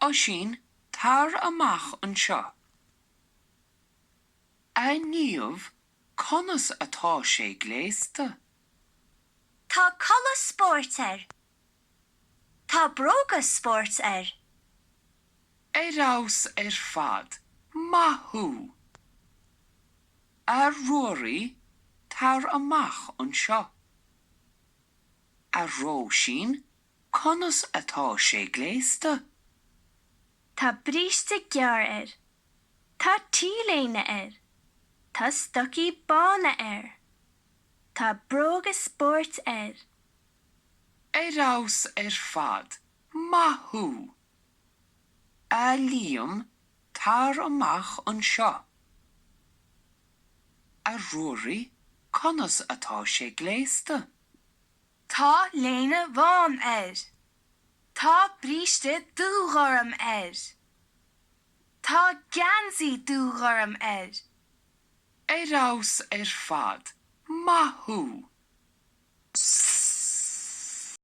Oisín, tar amach an seo. A níomh, conas atá sé gléasta. Tá colas sport Tá brogas sport Éadaí fad, mathú. A ruairi, tar amach an seo. A róisín, conas atá sé gléasta. Tá bríste gear Tá tíléine Tá stocí bána Tá brogas sport Éadaí fad, mathú. A líam, tar amach an seo. A ruairi, conas atá sé gléasta. Tá léine bhán Tá bríste dúgharm Tá gansaí dúgharm Éadaí fad, mathú.